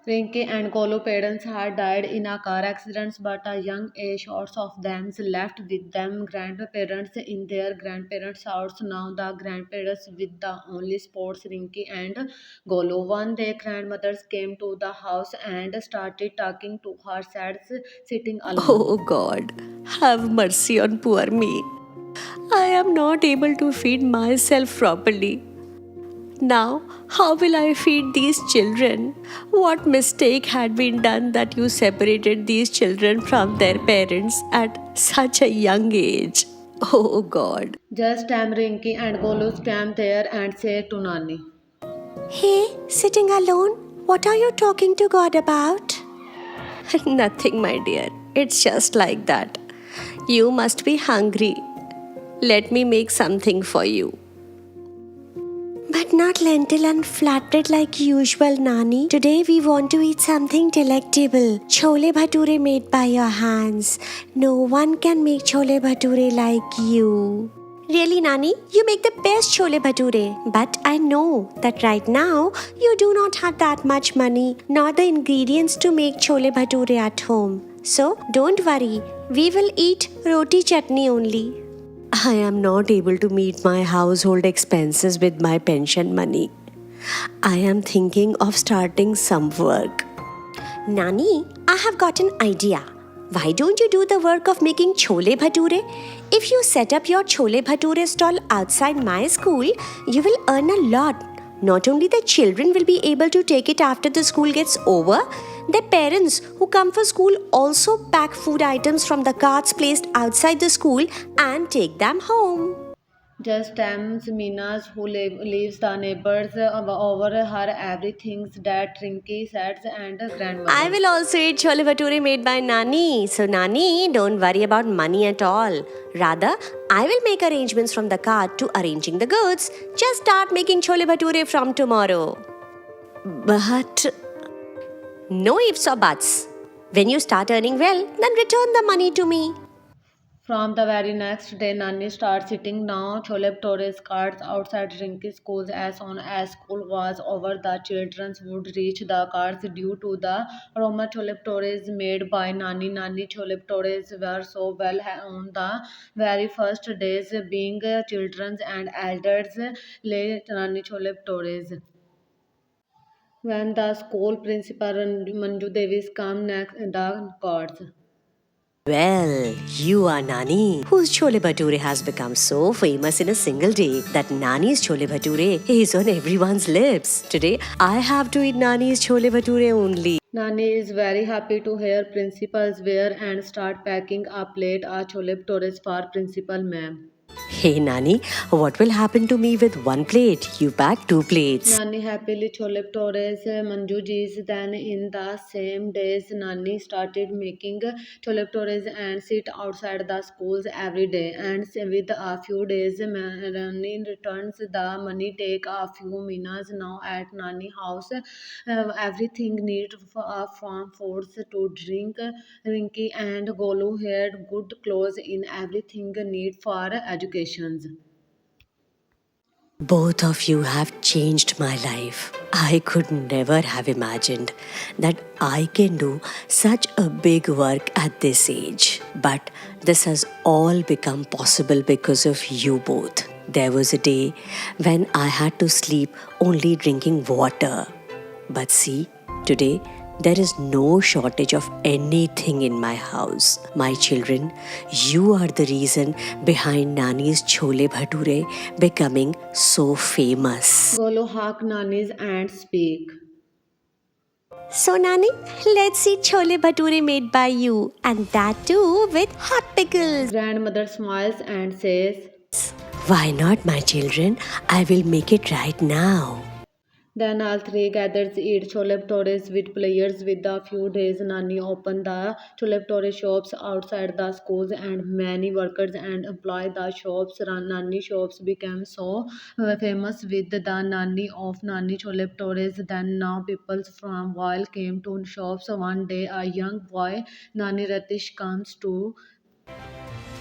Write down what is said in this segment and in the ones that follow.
Rinki and Golo parents had died in a car accident, but a young age, shots of them left with them grandparents in their grandparents' house. Now the grandparents with the only sports Rinki and Golo. One day, grandmothers came to the house and started talking to her, sad, sitting alone. Oh God, have mercy on poor me. I am not able to feed myself properly. Now, how will I feed these children? What mistake had been done that you separated these children from their parents at such a young age? Oh God. Just time Rinki and Golo came there and said to Nani. Hey, sitting alone? What are you talking to God about? Nothing, my dear. It's just like that. You must be hungry. Let me make something for you. But not lentil and flatbread like usual, Nani. Today we want to eat something delectable. Chole bhature made by your hands. No one can make chole bhature like you. Really, Nani? You make the best chole bhature. But I know that right now you do not have that much money nor the ingredients to make chole bhature at home. So don't worry. We will eat roti chutney only. I am not able to meet my household expenses with my pension money. I am thinking of starting some work. Nani, I have got an idea. Why don't you do the work of making chole bhature? If you set up your chole bhature stall outside my school, you will earn a lot. Not only the children will be able to take it after the school gets over, their parents who come for school also pack food items from the carts placed outside the school and take them home. Just times Minas who leaves the neighbors over her everything that Rinky says and I grandmother. will also eat chole bhature made by Nani. So, Nani, don't worry about money at all. Rather, I will make arrangements from the cart to arranging the goods. Just start making chole bhature from tomorrow. But no ifs or buts. When you start earning well, then return the money to me. From the very next day, Nani starts sitting down Chole Bhatures carts outside Rinky's schools. As soon as school was over, the children would reach the carts due to the aroma Chole Bhatures made by Nani. Nani Chole Bhatures were so well on the very first days, being children and elders late Nani Chole Bhatures. When the school principal Manju Devi's come next the cards. Well, you are Nani, whose chole bhature has become so famous in a single day that Nani's chole bhature is on everyone's lips. Today, I have to eat Nani's chole bhature only. Nani is very happy to hear principal's wear and start packing a plate of chole bhatures for principal ma'am. Hey Nani, what will happen to me with one plate? You pack two plates. Nani happily chole bhatures Manju ji's. Then in the same days Nani started making chole bhatures and sit outside the schools every day. And with a few days Nani returns the money, take a few minutes now at Nani house. Everything neat from foods to drink. Rinky and Golu had good clothes in everything need for educations. Both of you have changed my life. I could never have imagined that I can do such a big work at this age. But this has all become possible because of you both. There was a day when I had to sleep only drinking water. But see, today there is no shortage of anything in my house. My children, you are the reason behind Nani's chole bhature becoming so famous. Golo hawk Nani's and speak. So, Nani, let's eat chole bhature made by you, and that too with hot pickles. Grandmother smiles and says. Why not, my children? I will make it right now. Then all three gathered eat chole bhatures with players. With a few days, Nani opened the chole bhature shops outside the schools, and many workers and employees the shops. Nani shops became so famous with the Nani of Nani chole bhatures. Then now people from while came to shops. One day, a young boy, Nani Ratish, comes to.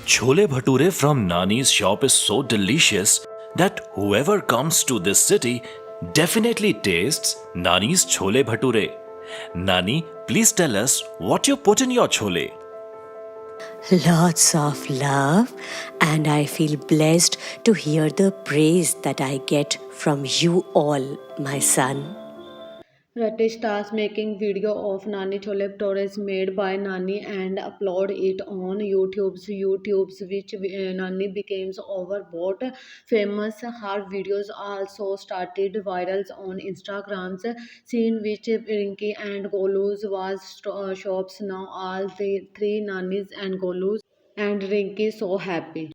Chole bhature from Nani's shop is so delicious that whoever comes to this city definitely tastes Nani's chole bhature. Nani, please tell us what you put in your chole. Lots of love, and I feel blessed to hear the praise that I get from you all, my son. Ratish starts making video of Nani Chole Bhature made by Nani and upload it on YouTube's which Nani becomes overboard famous. Her videos also started viral on Instagram's scene which Rinky and Golu's was shops now all the three Nanis and Golus and Rinky so happy.